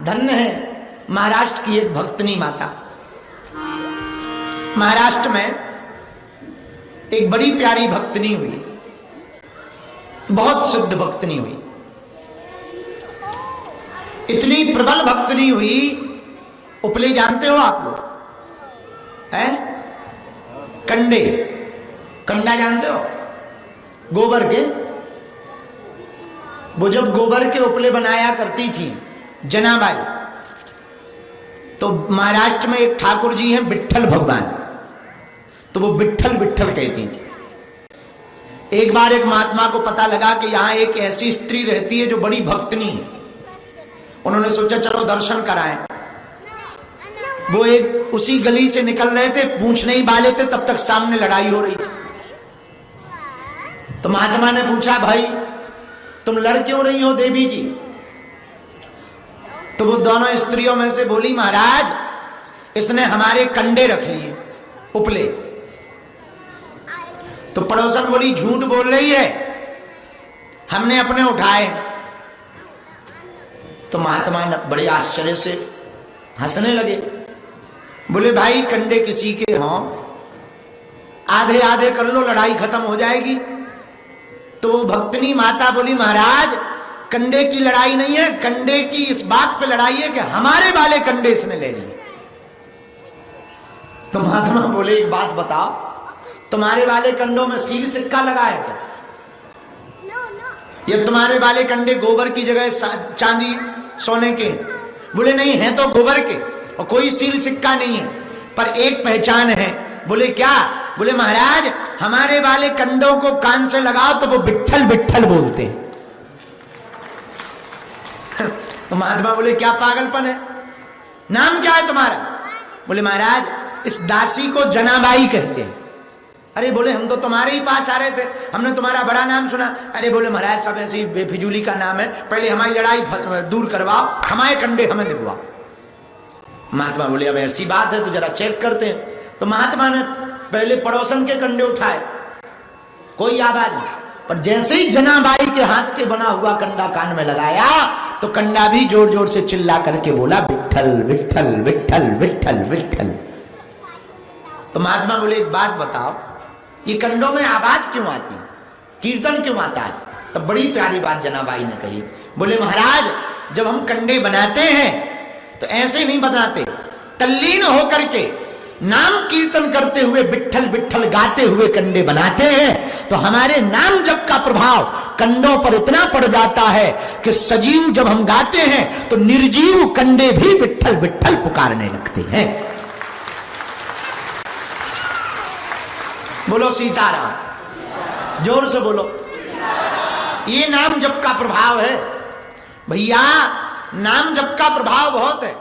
धन्य है महाराष्ट्र की एक भक्तनी माता। महाराष्ट्र में एक बड़ी प्यारी भक्तनी हुई, बहुत सिद्ध भक्तनी हुई, इतनी प्रबल भक्तनी हुई। उपले जानते हो आप लोग हैं? कंडे, कंडा जानते हो? गोबर के, वो जब गोबर के उपले बनाया करती थी जनाबाई, तो महाराष्ट्र में एक ठाकुर जी हैं विट्ठल भगवान, तो वो विट्ठल विट्ठल कहती थी। एक बार एक महात्मा को पता लगा कि यहां एक ऐसी स्त्री रहती है जो बड़ी भक्तनी है। उन्होंने सोचा चलो दर्शन कराएं। वो एक उसी गली से निकल रहे थे, पूछने ही वाले थे, तब तक सामने लड़ाई हो रही थी। तो महात्मा ने पूछा भाई तुम लड़ क्यों रही हो देवी जी? तो वो दोनों स्त्रियों में से बोली महाराज इसने हमारे कंडे रख लिए उपले। तो पड़ोसन बोली झूठ बोल रही है, हमने अपने उठाए। तो महात्मा ने बड़े आश्चर्य से हंसने लगे, बोले भाई कंडे किसी के हों, आधे आधे कर लो, लड़ाई खत्म हो जाएगी। तो भक्तनी माता बोली महाराज कंडे की लड़ाई नहीं है, कंडे की इस बात पे लड़ाई है कि हमारे वाले कंडे इसने ले लिए। तो महात्मा बोले एक बात बताओ, तुम्हारे वाले कंडों में सील सिक्का लगा है क्या? या तुम्हारे वाले कंडे गोबर की जगह चांदी सोने के? बोले नहीं, है तो गोबर के और कोई सील सिक्का नहीं है, पर एक पहचान है। बोले क्या? बोले महाराज हमारे वाले कंडों को कान से लगाओ तो वो विट्ठल विट्ठल बोलते हैं। तो महात्मा बोले क्या पागलपन है, नाम क्या है तुम्हारा? बोले महाराज इस दासी को जनाबाई कहते हैं। अरे बोले हम तो तुम्हारे ही पास आ रहे थे, हमने तुम्हारा बड़ा नाम सुना। अरे बोले महाराज सब ऐसी बेफिजूली का नाम है, पहले हमारी लड़ाई दूर करवाओ, हमारे कंडे हमें दिलवाओ। महात्मा बोले अब ऐसी बात है तो जरा चेक करते हैं। तो महात्मा ने पहले पड़ोसन के कंडे उठाए, कोई आवाज नहीं, पर जैसे ही जनाबाई के हाथ के बना हुआ कंडा कान में लगाया तो कंडा भी जोर जोर से चिल्ला करके बोला विट्ठल विट्ठल विट्ठल विट्ठल विट्ठल। तो महात्मा बोले एक बात बताओ, ये कंडों में आवाज क्यों आती, कीर्तन क्यों आता है? तब बड़ी प्यारी बात जनाबाई ने कही। बोले महाराज जब हम कंडे बनाते हैं तो ऐसे नहीं बनाते, तल्लीन होकर के नाम कीर्तन करते हुए विट्ठल विट्ठल गाते हुए कंडे बनाते हैं। तो हमारे नाम जप का प्रभाव कंडों पर इतना पड़ जाता है कि सजीव जब हम गाते हैं तो निर्जीव कंडे भी विट्ठल विट्ठल पुकारने लगते हैं। बोलो सीताराम, जोर से बोलो। ये नाम जप का प्रभाव है भैया, नाम जप का प्रभाव बहुत है।